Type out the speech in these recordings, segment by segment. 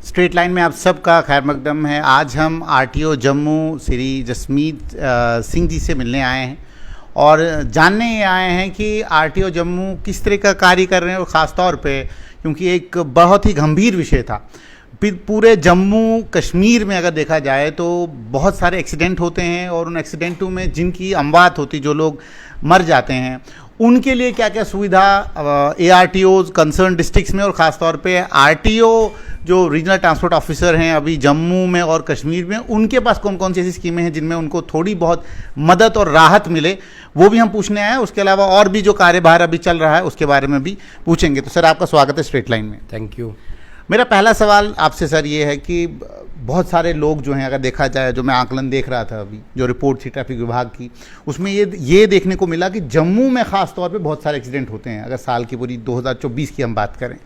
Straight line में आप सबका खैर मकदम है। आज हम आरटीओ जम्मू श्री जसमीत सिंह जी से मिलने आए हैं और जानने आए हैं कि आरटीओ जम्मू किस तरह का कार्य कर रहे हैं, और ख़ास तौर पे क्योंकि एक बहुत ही गंभीर विषय था। पूरे जम्मू कश्मीर में अगर देखा जाए तो बहुत सारे एक्सीडेंट होते हैं और उन एक्सीडेंटों में जिनकी अमवात होती, जो लोग मर जाते हैं, उनके लिए क्या क्या सुविधा ARTOs कंसर्न डिस्ट्रिक्ट्स में और ख़ास तौर पे आरटीओ जो रीजनल ट्रांसपोर्ट ऑफिसर हैं अभी जम्मू में और कश्मीर में, उनके पास कौन कौन सी ऐसी स्कीमें हैं जिनमें उनको थोड़ी बहुत मदद और राहत मिले, वो भी हम पूछने आए हैं। उसके अलावा और भी जो कार्यभार अभी चल रहा है उसके बारे में भी पूछेंगे। तो सर, आपका स्वागत है स्ट्रेट लाइन में। Thank you. मेरा पहला सवाल आपसे सर ये है कि बहुत सारे लोग जो हैं, अगर देखा जाए, जो मैं आकलन देख रहा था अभी, जो रिपोर्ट थी ट्रैफिक विभाग की, उसमें ये देखने को मिला कि जम्मू में ख़ास तौर पे बहुत सारे एक्सीडेंट होते हैं। अगर साल की पूरी 2024 की हम बात करें,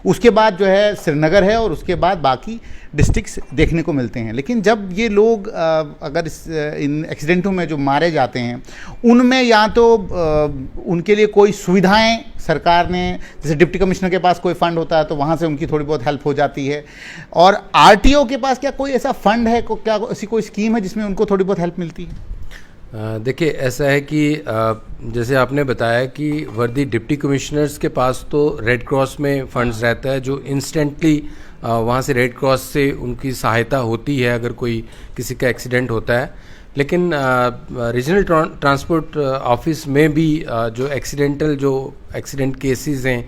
उसके बाद जो है श्रीनगर है और उसके बाद बाकी डिस्ट्रिक्ट्स देखने को मिलते हैं। लेकिन जब ये लोग अगर इन एक्सीडेंटों में जो मारे जाते हैं, उनमें या तो उनके लिए कोई सुविधाएं सरकार ने, जैसे डिप्टी कमिश्नर के पास कोई फंड होता है तो वहाँ से उनकी थोड़ी बहुत हेल्प हो जाती है, और आरटीओ के पास क्या कोई ऐसा फंड है, क्या ऐसी कोई स्कीम है जिसमें उनको थोड़ी बहुत हेल्प मिलती है? देखिए, ऐसा है कि जैसे आपने बताया कि वर्दी डिप्टी कमिश्नर्स के पास तो रेड क्रॉस में फंड्स रहता है, जो इंस्टेंटली वहाँ से रेड क्रॉस से उनकी सहायता होती है अगर कोई किसी का एक्सीडेंट होता है। लेकिन रीजनल ट्रांसपोर्ट ऑफिस में भी जो एक्सीडेंट केसेस हैं,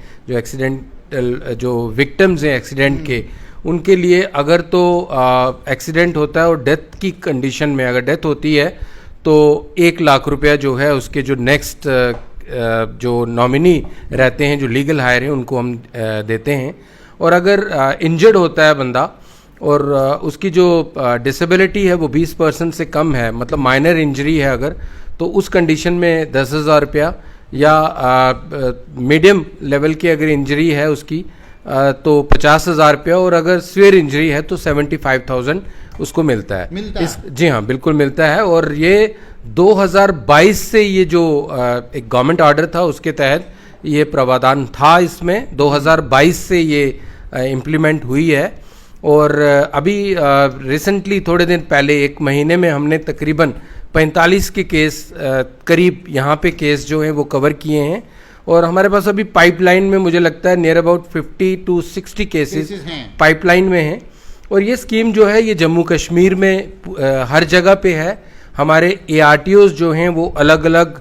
जो विक्टिम्स हैं एक्सीडेंट के, उनके लिए अगर तो एक्सीडेंट होता है और डेथ की कंडीशन में अगर डेथ होती है तो 1 लाख रुपया जो है उसके जो नेक्स्ट जो नॉमिनी रहते हैं, जो लीगल हायर हैं, उनको हम देते हैं। और अगर इंजर्ड होता है बंदा और उसकी जो डिसेबिलिटी है वो 20% से कम है, मतलब माइनर इंजरी है अगर, तो उस कंडीशन में 10,000 रुपया, या मीडियम लेवल की अगर इंजरी है उसकी तो 50,000 रुपया, और अगर सीवियर इंजरी है तो 75,000 उसको मिलता है। जी हाँ, बिल्कुल मिलता है। और ये 2022 से ये जो एक गवर्नमेंट ऑर्डर था उसके तहत ये प्रावधान था, इसमें 2022 से ये इम्प्लीमेंट हुई है। और अभी रिसेंटली थोड़े दिन पहले, 1 महीने में, हमने तकरीबन 45 के केस करीब यहाँ पे केस जो हैं वो कवर किए हैं। और हमारे पास अभी पाइपलाइन में मुझे लगता है near about 50 to 60 cases pipeline में हैं। और ये स्कीम जो है ये जम्मू कश्मीर में हर जगह पे है। हमारे ARTOs जो हैं वो अलग अलग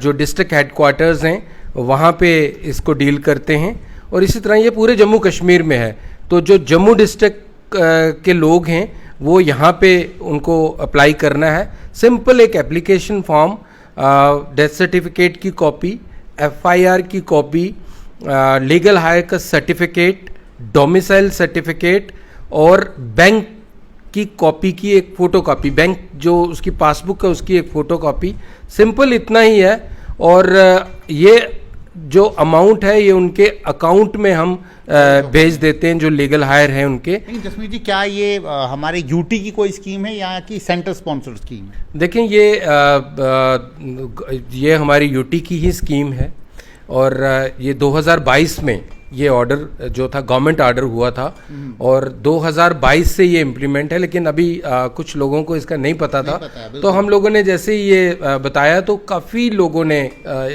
जो डिस्ट्रिक्ट हेडक्वार्टर्स हैं वहाँ पे इसको डील करते हैं, और इसी तरह ये पूरे जम्मू कश्मीर में है। तो जो जम्मू डिस्ट्रिक्ट के लोग हैं वो यहाँ पे उनको अप्लाई करना है। सिंपल एक एप्लीकेशन फॉर्म, डेथ सर्टिफिकेट की कॉपी, FIR की कॉपी, लीगल हायर का सर्टिफिकेट, डोमिसाइल सर्टिफिकेट और बैंक की कॉपी की एक फ़ोटोकॉपी, बैंक जो उसकी पासबुक है उसकी एक फ़ोटोकॉपी। सिंपल इतना ही है। और ये जो अमाउंट है ये उनके अकाउंट में हम भेज देते हैं, जो लीगल हायर हैं उनके। जसमीत जी, क्या ये हमारे यूटी की कोई स्कीम है या कि सेंटर स्पॉन्सर स्कीम है? देखें, ये हमारी यूटी की ही स्कीम है, और ये 2022 में ये ऑर्डर जो था, गवर्नमेंट ऑर्डर हुआ था, और 2022 से ये इम्प्लीमेंट है। लेकिन अभी कुछ लोगों को इसका नहीं पता था, तो हम लोगों ने जैसे ही ये बताया तो काफ़ी लोगों ने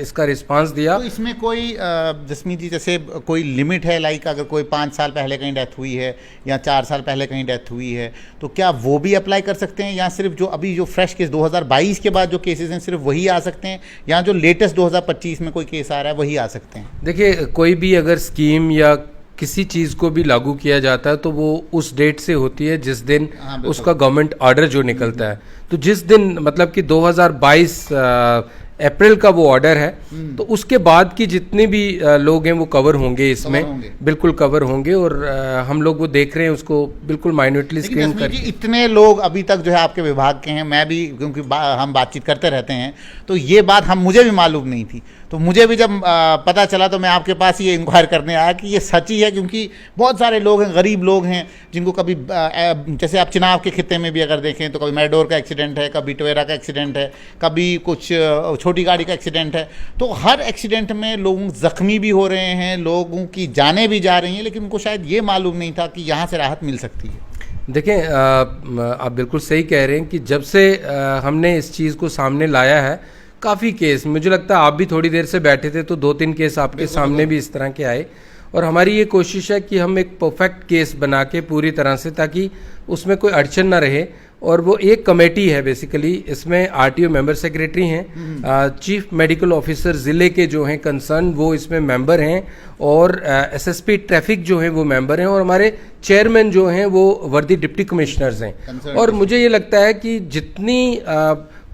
इसका रिस्पांस दिया। तो इसमें कोई जसमीत जी, जैसे कोई लिमिट है, लाइक अगर कोई 5 साल पहले कहीं डेथ हुई है या 4 साल पहले कहीं डेथ हुई है, तो क्या वो भी अप्लाई कर सकते हैं, या सिर्फ जो अभी जो फ्रेश केस 2022 के बाद जो केसेस हैं सिर्फ वही आ सकते हैं, या जो लेटेस्ट 2025 में कोई केस आ रहा है वही आ सकते हैं? देखिए, कोई भी अगर स्कीम या किसी चीज़ को भी लागू किया जाता है तो वो उस डेट से होती है जिस दिन उसका गवर्नमेंट ऑर्डर जो निकलता है। तो जिस दिन, मतलब कि 2022 अप्रैल का वो ऑर्डर है, तो उसके बाद की जितने भी लोग हैं वो कवर होंगे इसमें, बिल्कुल कवर होंगे। और हम लोग वो देख रहे हैं उसको बिल्कुल माइन्यूटली स्क्रीन कर। इतने लोग अभी तक जो है आपके विभाग के हैं, मैं भी क्योंकि हम बातचीत करते रहते हैं, तो ये बात मुझे भी मालूम नहीं थी। तो मुझे भी जब पता चला तो मैं आपके पास ये इंक्वायर करने आया कि ये सच ही है, क्योंकि बहुत सारे लोग हैं, गरीब लोग हैं, जिनको कभी जैसे आप चुनाव के खित्ते में भी अगर देखें तो कभी मैडोर का एक्सीडेंट है, कभी टवेरा का एक्सीडेंट है, कभी कुछ छोटी गाड़ी का एक्सीडेंट है, तो हर एक्सीडेंट में लोग ज़ख्मी भी हो रहे हैं, लोगों की जानें भी जा रही हैं, लेकिन उनको शायद ये मालूम नहीं था कि यहाँ से राहत मिल सकती है। देखें, आप बिल्कुल सही कह रहे हैं कि जब से हमने इस चीज़ को सामने लाया है, काफ़ी केस, मुझे लगता है आप भी थोड़ी देर से बैठे थे तो 2-3 केस आपके सामने भी इस तरह के आए, और हमारी ये कोशिश है कि हम एक परफेक्ट केस बना के पूरी तरह से, ताकि उसमें कोई अड़चन ना रहे। और वो एक कमेटी है बेसिकली, इसमें आरटीओ मेंबर सेक्रेटरी हैं, चीफ मेडिकल ऑफिसर ज़िले के जो हैं कंसर्न वो इसमें मेंबर हैं, और एसएसपी ट्रैफिक जो हैं वो मेंबर हैं, और हमारे चेयरमैन जो हैं वो वर्दी डिप्टी कमिश्नर्स हैं। और मुझे ये लगता है कि जितनी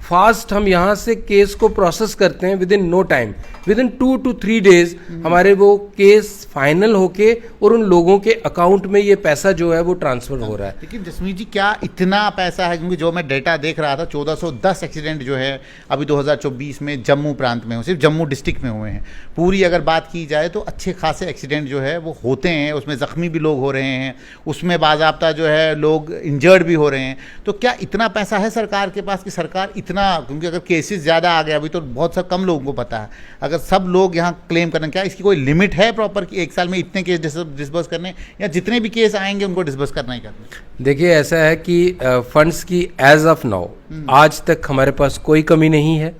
फास्ट हम यहाँ से केस को प्रोसेस करते हैं, within no time, within 2 to 3 days हमारे वो केस फाइनल होके और उन लोगों के अकाउंट में ये पैसा जो है वो ट्रांसफर हो रहा है। लेकिन जसमीत जी, क्या इतना पैसा है? क्योंकि जो मैं डेटा देख रहा था, 1410 एक्सीडेंट जो है अभी 2024 में जम्मू प्रांत में, सिर्फ जम्मू डिस्ट्रिक्ट में हुए हैं। पूरी अगर बात की जाए तो अच्छे खासे एक्सीडेंट जो है वो होते हैं, उसमें ज़ख्मी भी लोग हो रहे हैं, उसमें बाज़ाब्ता जो है लोग इंजर्ड भी हो रहे हैं। तो क्या इतना पैसा है सरकार के पास कि सरकार इतना, क्योंकि अगर केसेस ज़्यादा आ गए, अभी तो बहुत सा कम लोगों को पता है, अगर सब लोग यहाँ क्लेम करना, क्या इसकी कोई लिमिट है प्रॉपर कि एक साल में इतने केस डिस्बर्स करने, या जितने भी केस आएंगे उनको डिस्बर्स करना ही करना? देखिए, ऐसा है कि फंड्स की एज ऑफ नाउ आज तक हमारे पास कोई कमी नहीं है।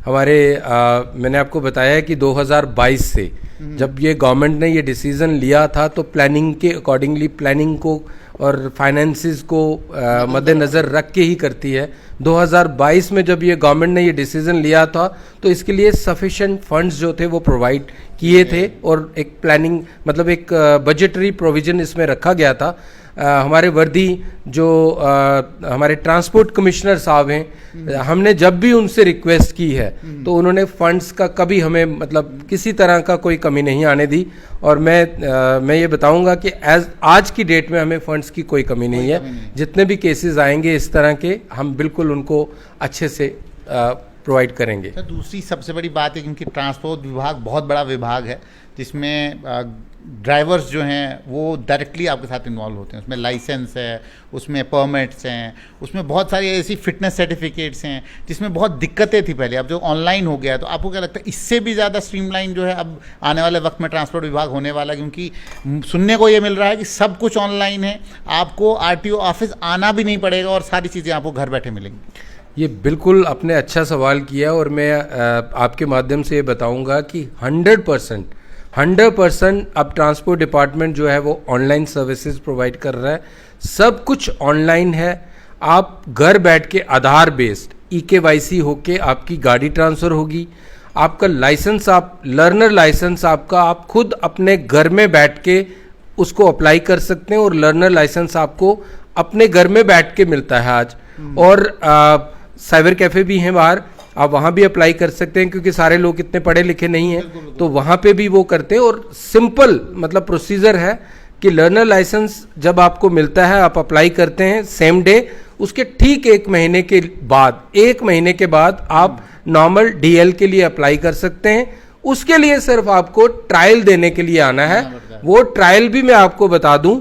हमारे मैंने आपको बताया कि 2022 से जब ये गवर्नमेंट ने ये डिसीज़न लिया था, तो प्लानिंग के अकॉर्डिंगली प्लानिंग को और फाइनेंसेस को मद्देनज़र रख के ही करती है। 2022 में जब ये गवर्नमेंट ने ये डिसीज़न लिया था तो इसके लिए सफिशेंट फंड्स जो थे वो प्रोवाइड किए थे, और एक प्लानिंग मतलब एक बजटरी प्रोविज़न इसमें रखा गया था। हमारे वर्दी जो हमारे ट्रांसपोर्ट कमिश्नर साहब हैं, हमने जब भी उनसे रिक्वेस्ट की है तो उन्होंने फंड्स का कभी हमें मतलब किसी तरह का कोई कमी नहीं आने दी। और मैं ये बताऊंगा कि आज की डेट में हमें फंड्स की कोई कमी नहीं है। जितने भी केसेस आएंगे इस तरह के, हम बिल्कुल उनको अच्छे से प्रोवाइड करेंगे। तो दूसरी सबसे बड़ी बात है, क्योंकि ट्रांसपोर्ट विभाग बहुत बड़ा विभाग है, जिसमें ड्राइवर्स जो हैं वो डायरेक्टली आपके साथ इन्वॉल्व होते हैं। उसमें लाइसेंस है, उसमें परमिट्स हैं, उसमें बहुत सारी ऐसी फिटनेस सर्टिफिकेट्स हैं जिसमें बहुत दिक्कतें थी पहले। अब जो ऑनलाइन हो गया, तो आपको क्या लगता है इससे भी ज़्यादा स्ट्रीमलाइन जो है अब आने वाले वक्त में ट्रांसपोर्ट विभाग होने वाला? क्योंकि सुनने को ये मिल रहा है कि सब कुछ ऑनलाइन है, आपको आरटीओ ऑफिस आना भी नहीं पड़ेगा और सारी चीज़ें आपको घर बैठे मिलेंगी। ये बिल्कुल आपने अच्छा सवाल किया, और मैं आपके माध्यम से ये बताऊंगा कि 100% अब ट्रांसपोर्ट डिपार्टमेंट जो है वो ऑनलाइन सर्विसेज प्रोवाइड कर रहा है। सब कुछ ऑनलाइन है। आप घर बैठ के आधार बेस्ड EKYC होके आपकी गाड़ी ट्रांसफ़र होगी। आपका लाइसेंस, आप लर्नर लाइसेंस आपका आप खुद अपने घर में बैठ के उसको अप्लाई कर सकते हैं, और लर्नर लाइसेंस आपको अपने घर में बैठ के मिलता है आज। और साइबर कैफ़े भी हैं बाहर, आप वहाँ भी अप्लाई कर सकते हैं, क्योंकि सारे लोग इतने पढ़े लिखे नहीं हैं, तो वहाँ पे भी वो करते हैं। और सिंपल मतलब प्रोसीजर है कि लर्नर लाइसेंस जब आपको मिलता है, आप अप्लाई करते हैं सेम डे, उसके ठीक 1 महीने के बाद आप नॉर्मल DL के लिए अप्लाई कर सकते हैं। उसके लिए सिर्फ आपको ट्रायल देने के लिए आना है। वो ट्रायल भी मैं आपको बता दूं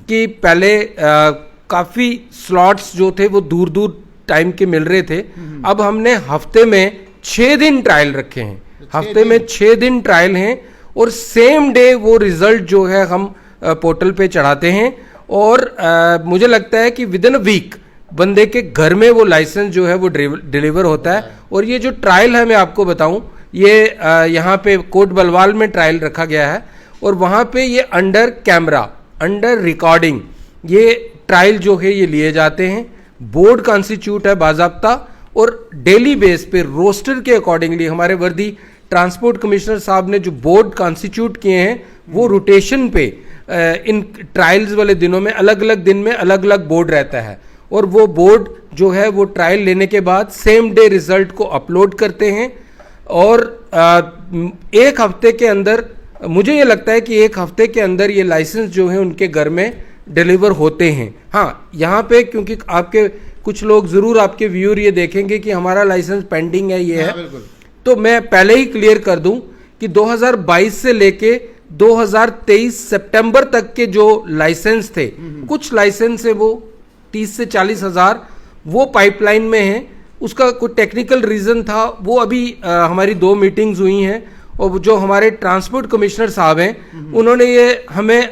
कि पहले काफ़ी स्लॉट्स जो थे वो दूर दूर टाइम के मिल रहे थे। अब हमने हफ्ते में 6 दिन ट्रायल रखे हैं, हफ्ते में 6 दिन ट्रायल हैं, और सेम डे वो रिजल्ट जो है हम पोर्टल पे चढ़ाते हैं। और मुझे लगता है कि विद इन अ वीक बंदे के घर में वो लाइसेंस जो है वो डिलीवर होता है। और ये जो ट्रायल है मैं आपको बताऊं, ये यहाँ पे कोट बलवाल में ट्रायल रखा गया है, और वहाँ पे ये अंडर कैमरा, अंडर रिकॉर्डिंग ये ट्रायल जो है ये लिए जाते हैं। बोर्ड कॉन्स्टिट्यूट है बाज़ाब्ता, और डेली बेस पे रोस्टर के अकॉर्डिंगली हमारे वर्दी ट्रांसपोर्ट कमिश्नर साहब ने जो बोर्ड कॉन्स्टिट्यूट किए हैं, वो रोटेशन पे इन ट्रायल्स वाले दिनों में अलग अलग दिन में अलग अलग बोर्ड रहता है, और वो बोर्ड जो है वो ट्रायल लेने के बाद सेम डे रिजल्ट को अपलोड करते हैं। और 1 हफ्ते के अंदर, मुझे ये लगता है कि 1 हफ्ते के अंदर ये लाइसेंस जो है उनके घर में डिलीवर होते हैं। हाँ, यहाँ पे क्योंकि आपके कुछ लोग ज़रूर आपके व्यूअर ये देखेंगे कि हमारा लाइसेंस पेंडिंग है, ये है, तो मैं पहले ही क्लियर कर दूं कि 2022 से लेके 2023 सितंबर तक के जो लाइसेंस थे, कुछ लाइसेंस है वो 30 से 40 हजार वो पाइपलाइन में है। उसका कोई टेक्निकल रीजन था, वो अभी हमारी 2 मीटिंग्स हुई हैं और जो हमारे ट्रांसपोर्ट कमिश्नर साहब हैं उन्होंने ये हमें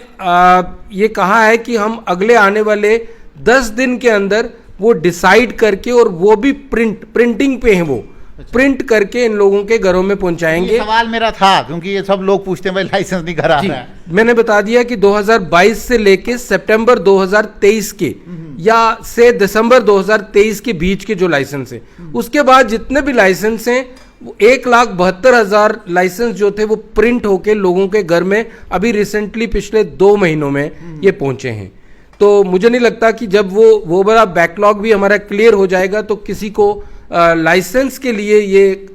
ये कहा है कि हम अगले आने वाले 10 दिन के अंदर वो डिसाइड करके, और वो भी प्रिंटिंग पे है, वो प्रिंट करके इन लोगों के घरों में पहुंचाएंगे। ये सवाल मेरा था क्योंकि ये सब लोग पूछते हैं भाई लाइसेंस नहीं करा रहा है। मैंने बता दिया कि 2022 से लेके सितंबर 2023 के या से दिसंबर 2023 के बीच के जो लाइसेंस है, उसके बाद जितने भी लाइसेंस हैं 1,72,000 लाइसेंस जो थे वो प्रिंट होके लोगों के घर में अभी रिसेंटली पिछले 2 महीनों में ये पहुंचे हैं। तो मुझे नहीं लगता कि जब वो बड़ा बैकलॉग भी हमारा क्लियर हो जाएगा तो किसी को लाइसेंस के लिए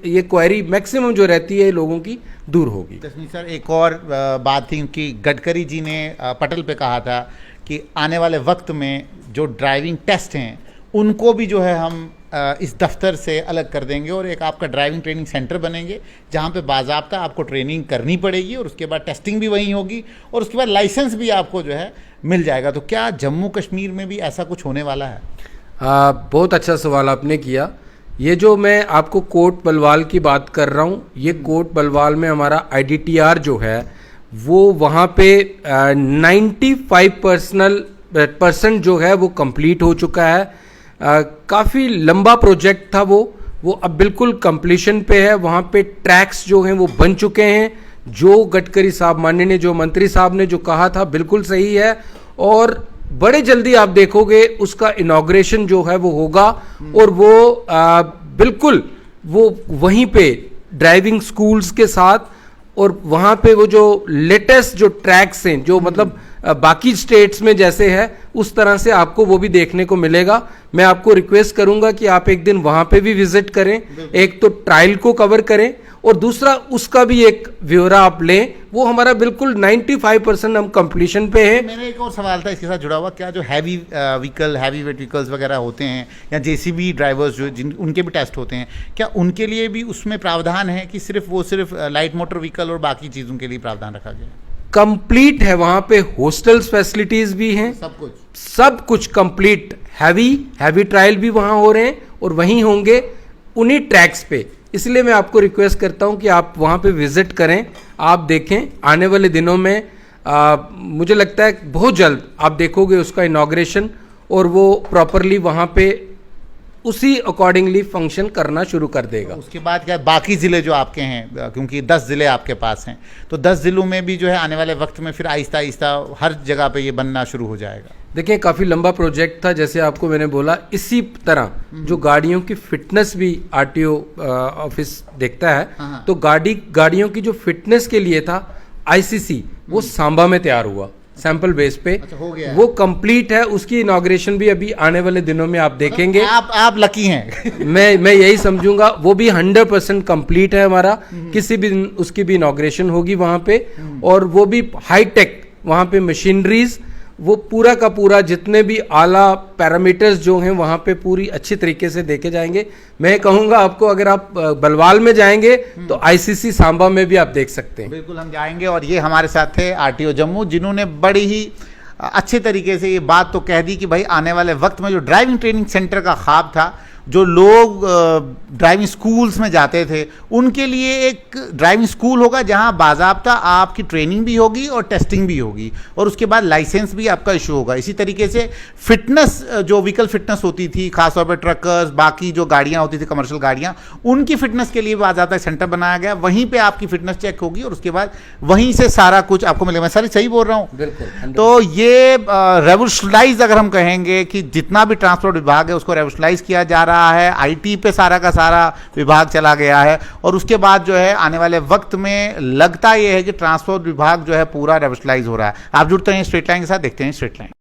ये क्वेरी मैक्सिमम जो रहती है लोगों की दूर होगी। जसमीत सर, एक और बात थी कि गडकरी जी ने पटल पे कहा था कि आने वाले वक्त में जो ड्राइविंग टेस्ट हैं उनको भी जो है हम इस दफ्तर से अलग कर देंगे और एक आपका ड्राइविंग ट्रेनिंग सेंटर बनेंगे जहाँ पे बाज़ाब्ता आपको ट्रेनिंग करनी पड़ेगी और उसके बाद टेस्टिंग भी वहीं होगी और उसके बाद लाइसेंस भी आपको जो है मिल जाएगा। तो क्या जम्मू कश्मीर में भी ऐसा कुछ होने वाला है? बहुत अच्छा सवाल आपने किया। ये जो मैं आपको कोट बलवाल की बात कर रहा हूँ, ये कोट बलवाल में हमारा IDTR जो है वो वहाँ पे 95% जो है वो कंप्लीट हो चुका है। काफ़ी लंबा प्रोजेक्ट था वो अब बिल्कुल कंप्लीशन पे है। वहाँ पे ट्रैक्स जो हैं वो बन चुके हैं। जो गडकरी साहब, माननीय जो मंत्री साहब ने जो कहा था बिल्कुल सही है, और बड़े जल्दी आप देखोगे उसका इनॉग्रेशन जो है वो होगा और वो बिल्कुल वो वहीं पे ड्राइविंग स्कूल्स के साथ, और वहाँ पे वो जो लेटेस्ट जो ट्रैक्स हैं जो मतलब बाकी स्टेट्स में जैसे है उस तरह से आपको वो भी देखने को मिलेगा। मैं आपको रिक्वेस्ट करूंगा कि आप एक दिन वहाँ पे भी विजिट करें, एक तो ट्रायल को कवर करें और दूसरा उसका भी एक ब्यौरा आप लें। वो हमारा बिल्कुल 95% हम कंप्लीशन पे है। मेरा एक और सवाल था इसके साथ जुड़ा हुआ, क्या जो हैवी वेट व्हीकल्स वगैरह होते हैं या JCB ड्राइवर्स जो उनके भी टेस्ट होते हैं, क्या उनके लिए भी उसमें प्रावधान है कि सिर्फ लाइट मोटर व्हीकल और बाकी चीज़ों के लिए प्रावधान रखा गया? कंप्लीट है, वहाँ पे हॉस्टल्स फैसिलिटीज भी हैं, सब कुछ कंप्लीट। हैवी ट्रायल भी वहाँ हो रहे हैं और वहीं होंगे उन्हीं ट्रैक्स पे। इसलिए मैं आपको रिक्वेस्ट करता हूं कि आप वहां पे विजिट करें, आप देखें। आने वाले दिनों में मुझे लगता है बहुत जल्द आप देखोगे उसका इनॉग्रेशन और वो प्रॉपरली वहां पे उसी अकॉर्डिंगली फंक्शन करना शुरू कर देगा। उसके बाद क्या बाकी ज़िले जो आपके हैं, क्योंकि 10 ज़िले आपके पास हैं, तो 10 ज़िलों में भी जो है आने वाले वक्त में फिर आहिस्ता आहिस्ता हर जगह पे ये बनना शुरू हो जाएगा? देखिए, काफ़ी लंबा प्रोजेक्ट था, जैसे आपको मैंने बोला। इसी तरह जो गाड़ियों की फिटनेस भी RTO ऑफिस देखता है, तो गाड़ियों की जो फिटनेस के लिए था ICC वो सांबा में तैयार हुआ सैंपल बेस पे। अच्छा, हो गया। वो कंप्लीट है, उसकी इनॉग्रेशन भी अभी आने वाले दिनों में आप देखेंगे। आप लकी हैं। मैं यही समझूंगा। वो भी 100% कंप्लीट है हमारा। किसी भी दिन उसकी भी इनॉग्रेशन होगी वहां पे, और वो भी हाईटेक वहां पे मशीनरीज, वो पूरा का पूरा जितने भी आला पैरामीटर्स जो हैं वहाँ पे पूरी अच्छी तरीके से देखे जाएंगे। मैं कहूँगा आपको, अगर आप बलवाल में जाएंगे तो ICC सांबा में भी आप देख सकते हैं। बिल्कुल, हम जाएंगे। और ये हमारे साथ थे RTO जम्मू, जिन्होंने बड़ी ही अच्छे तरीके से ये बात तो कह दी कि भाई आने वाले वक्त में जो ड्राइविंग ट्रेनिंग सेंटर का ख्वाब था, जो लोग ड्राइविंग स्कूल्स में जाते थे, उनके लिए एक ड्राइविंग स्कूल होगा जहां बाज़ाब्ता आपकी ट्रेनिंग भी होगी और टेस्टिंग भी होगी और उसके बाद लाइसेंस भी आपका इशू होगा। इसी तरीके से फिटनेस, जो व्हीकल फिटनेस होती थी खासतौर पर ट्रकर्स, बाकी जो गाड़ियां होती थी कमर्शियल गाड़ियां, उनकी फिटनेस के लिए बाज़ाब्ता सेंटर बनाया गया। वहीं पर आपकी फिटनेस चेक होगी और उसके बाद वहीं से सारा कुछ आपको मिलेगा। मैं सही बोल रहा हूँ? बिल्कुल। तो ये रेवोल्यूशनाइज अगर हम कहेंगे कि जितना भी ट्रांसपोर्ट विभाग है उसको रेवोल्यूशनाइज किया जा रहा है। IT पे सारा का सारा विभाग चला गया है और उसके बाद जो है आने वाले वक्त में लगता यह है कि ट्रांसपोर्ट विभाग जो है पूरा रेवोल्यूशनाइज हो रहा है। आप जुड़ते हैं स्ट्रेट लाइन के साथ, देखते हैं स्ट्रेट लाइन।